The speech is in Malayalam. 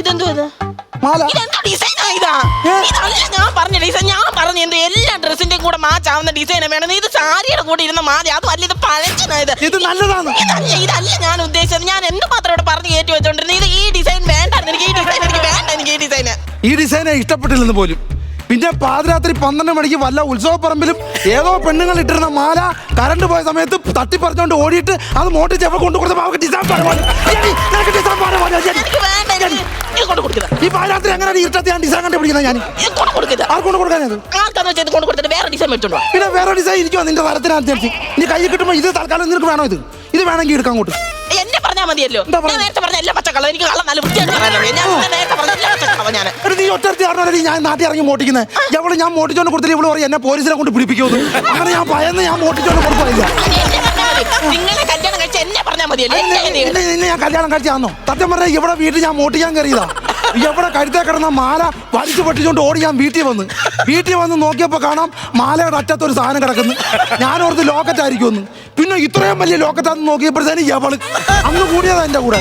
ഇതെന്തോ ഇത്? മാല. ഇതെന്താ ഡിസൈനാ ഇതാ? ഇതല്ല ഞാൻ പറഞ്ഞ ഡിസൈൻ. ഞാൻ പറഞ്ഞ എന്ത് എല്ലാ ഡ്രസ്സിന്റെയും കൂടെ മാച്ച് ആവുന്ന ഡിസൈൻ വേണം. ഇത് സാരിയുടെ കൂടെ ഇരുന്ന മാല. അതുമല്ല ഇത് പഴച്ചനായത്. ഇത് നല്ലതാണ്. ഇതല്ല ഞാൻ ഉദ്ദേശിച്ചത്. ഞാൻ എന്തുമാത്രം ഇവിടെ പറഞ്ഞ് കയറ്റി വെച്ചോണ്ടിരുന്നത്. ഇത് ഈ ഡിസൈൻ വേണ്ടായിരുന്നു. എനിക്ക് ഈ ഡിസൈൻ എനിക്ക് വേണ്ട. എനിക്ക് ഈ ഡിസൈന് ഈ ഡിസൈനെ ഇഷ്ടപ്പെട്ടില്ലെന്ന് പോലും. പിന്നെ പാതിരാത്രി 12 മണിക്ക് വല്ല ഉത്സവപ്പറമ്പിലും ഏതോ പെണ്ണുങ്ങൾ ഇട്ടിരുന്ന മാല കറണ്ട് പോയ സമയത്ത് തട്ടിപ്പറിച്ചോണ്ട് ഓടിയിട്ട് അത് മോട്ടിച്ച് എവിടെ കൊണ്ടു കൊടുത്ത ഡിസൈൻ ഈ പാതിരാത്രി എങ്ങനെ ഇരുട്ടത്തി ഞാൻ ഡിസൈൻ കണ്ടുപിടിക്കുന്നത്? ഞാൻ ആർക്കൊണ്ട് കൊടുക്കാനത്? പിന്നെ വേറെ ഡിസൈൻ ഇരിക്കുമോ നിന്റെ തരത്തിനനുസരിച്ച്? നീ കൈ കിട്ടുമ്പോ ഇത് തൽക്കാലം നിനക്ക് വേണോ? ഇത് വേണമെങ്കിൽ എടുക്കാൻ അങ്ങോട്ട് എന്നെ പറഞ്ഞാൽ മതിയല്ലോ. ഞാൻ നേരത്തെ പറഞ്ഞ എല്ലാ പച്ചക്കള്ളം എനിക്ക് കള്ളം നല്ല വൃത്തിയായിട്ട് പറയാനുള്ളൂ. ഞാൻ നേരത്തെ പറഞ്ഞ എല്ലാ പച്ചക്കള്ളം ഞാൻ നീ ഒറ്റ ഞാൻ നാട്ടിൽ ഇറങ്ങി മോട്ടിക്കുന്നത്. എവിടെ ഞാൻ മോട്ടിച്ചോണ്ട് കൊടുത്തില്ല ഇവള് പറയും എന്നെ പോലീസിനെ കൊണ്ട് പിടിപ്പിക്കുമെന്ന്. അങ്ങനെ ഞാൻ ഭയന്ന് ഞാൻ മോട്ടിച്ചോണ്ട് കൊടുക്കില്ല. നിങ്ങളെ കല്യാണം കഴിച്ച എന്നെ പറഞ്ഞാൽ മതിയല്ലോ. നിന്നെ ഞാൻ കല്യാണം കഴിച്ചാന്നോ? സത്യം പറഞ്ഞാൽ ഇവിടെ വീട്ടിൽ ഞാൻ മോട്ടിക്കാൻ കയറിയതാ. എവിടെ കഴുത്തേ കിടന്ന മാല വലിച്ചു പൊട്ടിച്ചോണ്ട് ഓടി ഞാൻ വീട്ടിൽ വന്ന് നോക്കിയപ്പോ കാണാം മാലയുടെ അറ്റത്തൊരു സാധനം കിടക്കുന്നു. ഞാനോർത്ത് ലോക്കറ്റ് ആയിരിക്കുമെന്ന്. പിന്നെ ഇത്രയും വലിയ ലോക്കറ്റാന്ന് നോക്കിയപ്പോഴത്തേന് എവള് അന്ന് കൂടിയതാ എന്റെ കൂടെ.